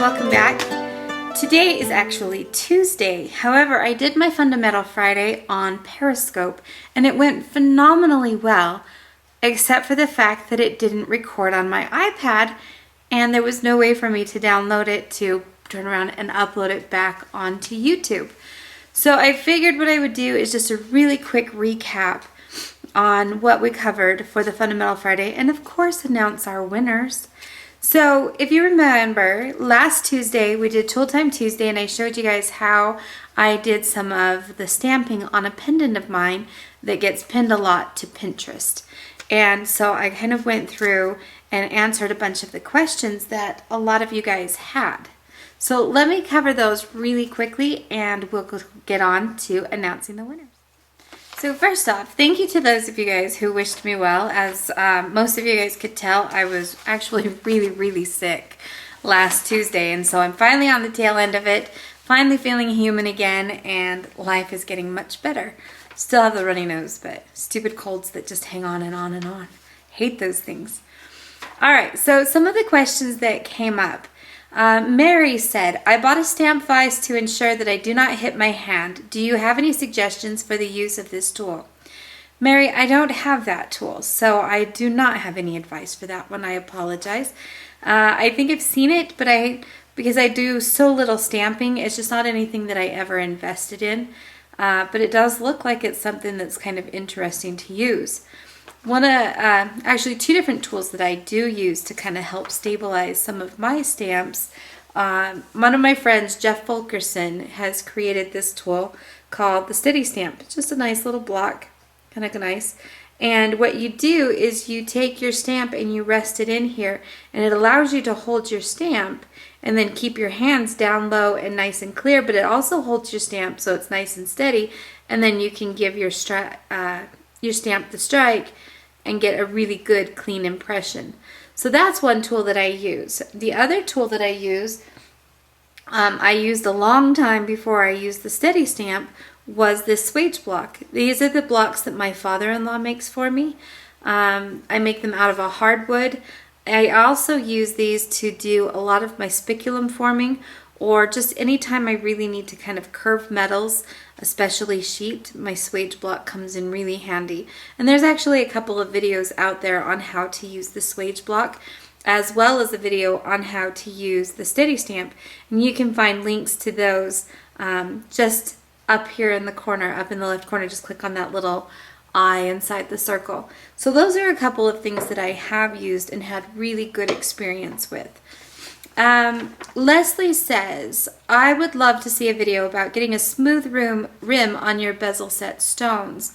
welcome back. Today is actually Tuesday. However, I did my FundaMetal Friday on Periscope and it went phenomenally well, except for the fact that it didn't record on my iPad and there was no way for me to download it to turn around and upload it back onto YouTube. So I figured what I would do is just a really quick recap on what we covered for the FundaMetal Friday and of course announce our winners. So if you remember, last Tuesday we did Tool Time Tuesday and I showed you guys how I did some of the stamping on a pendant of mine that gets pinned a lot to Pinterest. And so I kind of went through and answered a bunch of the questions that a lot of you guys had. So let me cover those really quickly and we'll get on to announcing the winners. So first off, thank you to those of you guys who wished me well. As most of you guys could tell, I was actually really sick last Tuesday, and so I'm finally on the tail end of it, finally feeling human again, and life is getting much better. Still have the runny nose, but stupid colds that just hang on and on and on. Hate those things. Alright, so some of the questions that came up. Mary said, I bought a stamp vise to ensure that I do not hit my hand. Do you have any suggestions for the use of this tool? Mary, I don't have that tool, so I do not have any advice for that one. I apologize. I think I've seen it, but because I do so little stamping, it's just not anything that I ever invested in. But it does look like it's something that's kind of interesting to use. Actually two different tools that I do use to kind of help stabilize some of my stamps. One of my friends, Jeff Fulkerson, has created this tool called the Steady Stamp. It's just a nice little block, kind of nice. And what you do is you take your stamp and you rest it in here, and it allows you to hold your stamp and then keep your hands down low and nice and clear, but it also holds your stamp so it's nice and steady, and then you can give your stamp the strike and get a really good clean impression. So that's one tool that I use. The other tool that I use, I used a long time before I used the Steady Stamp, was this swage block. These are the blocks that my father-in-law makes for me. I make them out of a hardwood. I also use these to do a lot of my spiculum forming, or just anytime I really need to kind of curve metals, especially sheet, my swage block comes in really handy. And there's actually a couple of videos out there on how to use the swage block, as well as a video on how to use the Steady Stamp. And you can find links to those just up here in the corner, up in the left corner. Just click on that little eye inside the circle. So those are a couple of things that I have used and had really good experience with. Leslie says, I would love to see a video about getting a smooth rim on your bezel set stones.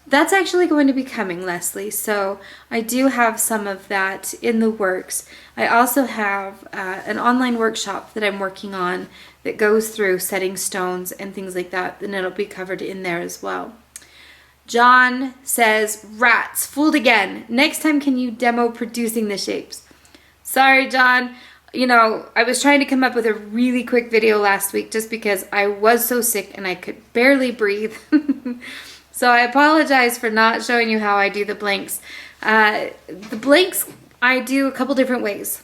That's actually going to be coming, Leslie, so I do have some of that in the works. I also have an online workshop that I'm working on that goes through setting stones and things like that, and it'll be covered in there as well. John says, rats, fooled again. Next time can you demo producing the shapes? Sorry, John. You know, I was trying to come up with a really quick video last week just because I was so sick and I could barely breathe. So I apologize for not showing you how I do the blanks. The blanks I do a couple different ways.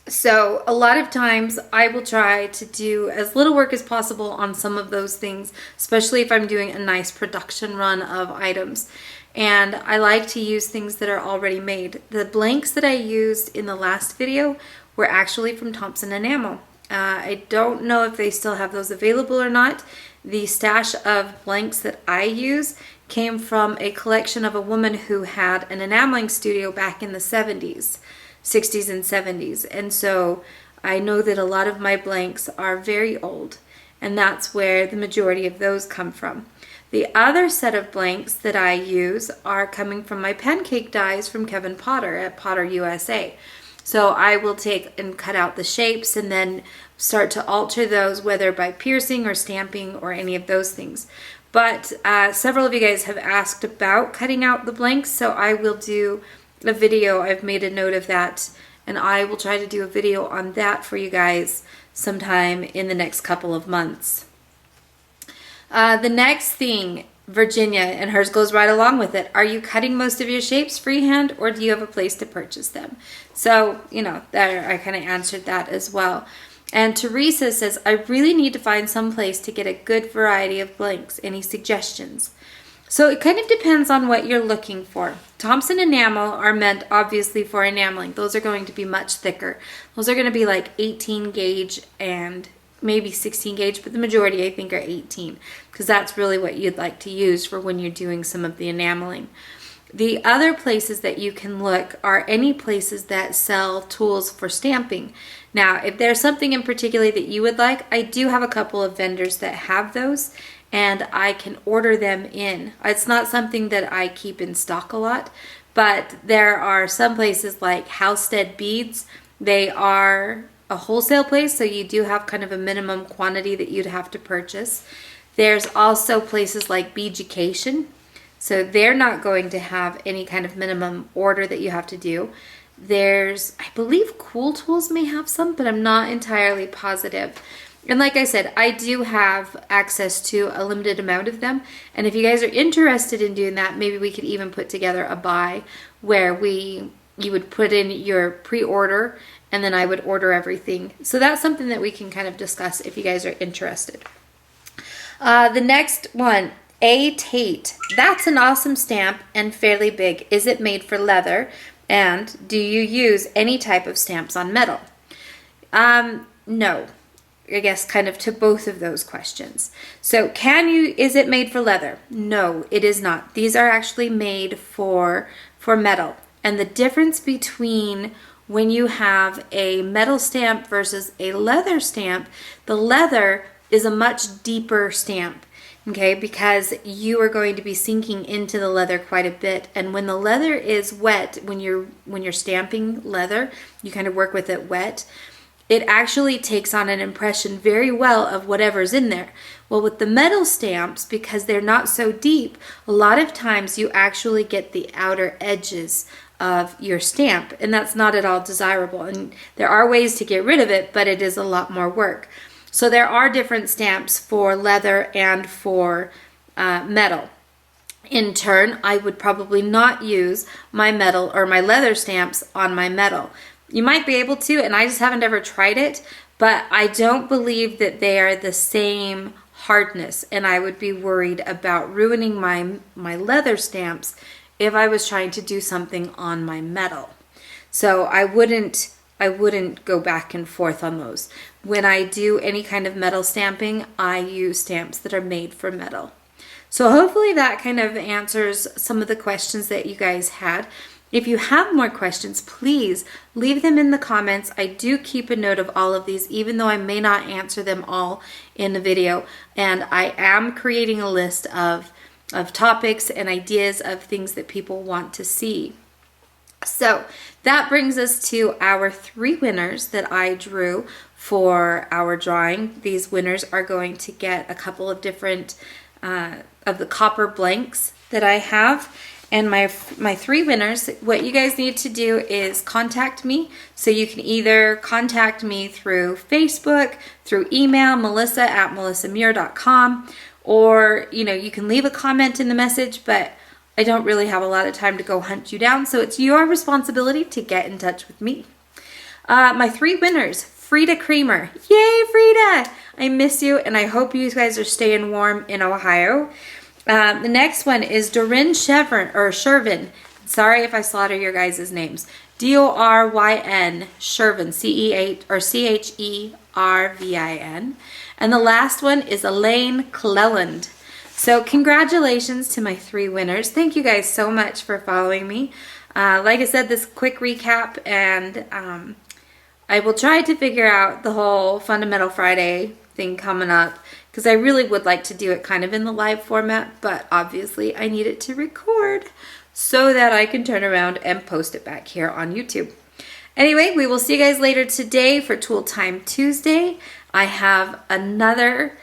So a lot of times I will try to do as little work as possible on some of those things, especially if I'm doing a nice production run of items. And I like to use things that are already made. The blanks that I used in the last video were actually from Thompson Enamel. I don't know if they still have those available or not. The stash of blanks that I use came from a collection of a woman who had an enameling studio back in the 60s and 70s. And so I know that a lot of my blanks are very old, and that's where the majority of those come from. The other set of blanks that I use are coming from my pancake dies from Kevin Potter at Potter USA. So I will take and cut out the shapes and then start to alter those, whether by piercing or stamping or any of those things. But several of you guys have asked about cutting out the blanks, so I will do a video. I've made a note of that, and I will try to do a video on that for you guys sometime in the next couple of months. The next thing, Virginia, and hers goes right along with it. Are you cutting most of your shapes freehand, or do you have a place to purchase them? So, you know, there I kind of answered that as well. And Teresa says, I really need to find some place to get a good variety of blanks. Any suggestions? So it kind of depends on what you're looking for. Thompson enamel are meant obviously for enameling. Those are going to be much thicker. Those are going to be like 18 gauge and maybe 16 gauge, but the majority I think are 18 because that's really what you'd like to use for when you're doing some of the enameling. The other places that you can look are any places that sell tools for stamping. Now, if there's something in particular that you would like, I do have a couple of vendors that have those and I can order them in. It's not something that I keep in stock a lot, but there are some places like Halstead Beads. They are a wholesale place, so you do have kind of a minimum quantity that you'd have to purchase. There's also places like Beaducation. So they're not going to have any kind of minimum order that you have to do. There's, I believe Cool Tools may have some, but I'm not entirely positive. And like I said, I do have access to a limited amount of them. And if you guys are interested in doing that, maybe we could even put together a buy where you would put in your pre-order and then I would order everything. So that's something that we can kind of discuss if you guys are interested. The next one, A Tate. That's an awesome stamp and fairly big. Is it made for leather? And do you use any type of stamps on metal? No. I guess kind of to both of those questions. So is it made for leather? No, it is not. These are actually made for metal. And the difference between when you have a metal stamp versus a leather stamp, the leather is a much deeper stamp. Okay, because you are going to be sinking into the leather quite a bit, and when the leather is wet, when you're stamping leather, you kind of work with it wet. It actually takes on an impression very well of whatever's in there. Well, with the metal stamps, because they're not so deep, a lot of times you actually get the outer edges of your stamp, and that's not at all desirable. And there are ways to get rid of it, but it is a lot more work. So there are different stamps for leather and for metal. In turn, I would probably not use my metal or my leather stamps on my metal. You might be able to, and I just haven't ever tried it, but I don't believe that they are the same hardness, and I would be worried about ruining my leather stamps if I was trying to do something on my metal. So I wouldn't go back and forth on those. When I do any kind of metal stamping, I use stamps that are made for metal. So hopefully that kind of answers some of the questions that you guys had. If you have more questions, please leave them in the comments. I do keep a note of all of these, even though I may not answer them all in the video. And I am creating a list of topics and ideas of things that people want to see. So that brings us to our 3 winners that I drew for our drawing. These winners are going to get a couple of different of the copper blanks that I have. And my 3 winners, what you guys need to do is contact me. So you can either contact me through Facebook, through email, melissa@melissamuir.com, or you can leave a comment in the message, but I don't really have a lot of time to go hunt you down, so it's your responsibility to get in touch with me. My 3 winners, Frida Kramer. Yay, Frida! I miss you, and I hope you guys are staying warm in Ohio. The next one is Doryn Shervin. Sorry if I slaughter your guys' names. Doryn Shervin, Cheervin. And the last one is Elaine Cleland. So congratulations to my 3 winners. Thank you guys so much for following me. Like I said, this quick recap, and I will try to figure out the whole FundaMetal Friday thing coming up, because I really would like to do it kind of in the live format, but obviously I need it to record so that I can turn around and post it back here on YouTube. Anyway, we will see you guys later today for Tool Time Tuesday. I have another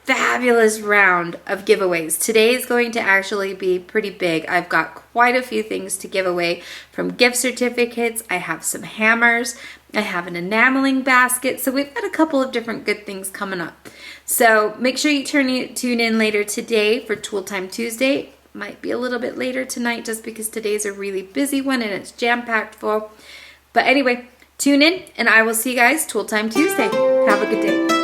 fabulous round of giveaways. Today is going to actually be pretty big. I've got quite a few things to give away, from gift certificates. I have some hammers. I have an enameling basket. So we've got a couple of different good things coming up. So make sure you tune in later today for Tool Time Tuesday. Might be a little bit later tonight just because today's a really busy one and it's jam-packed full. But anyway, tune in and I will see you guys Tool Time Tuesday. Have a good day.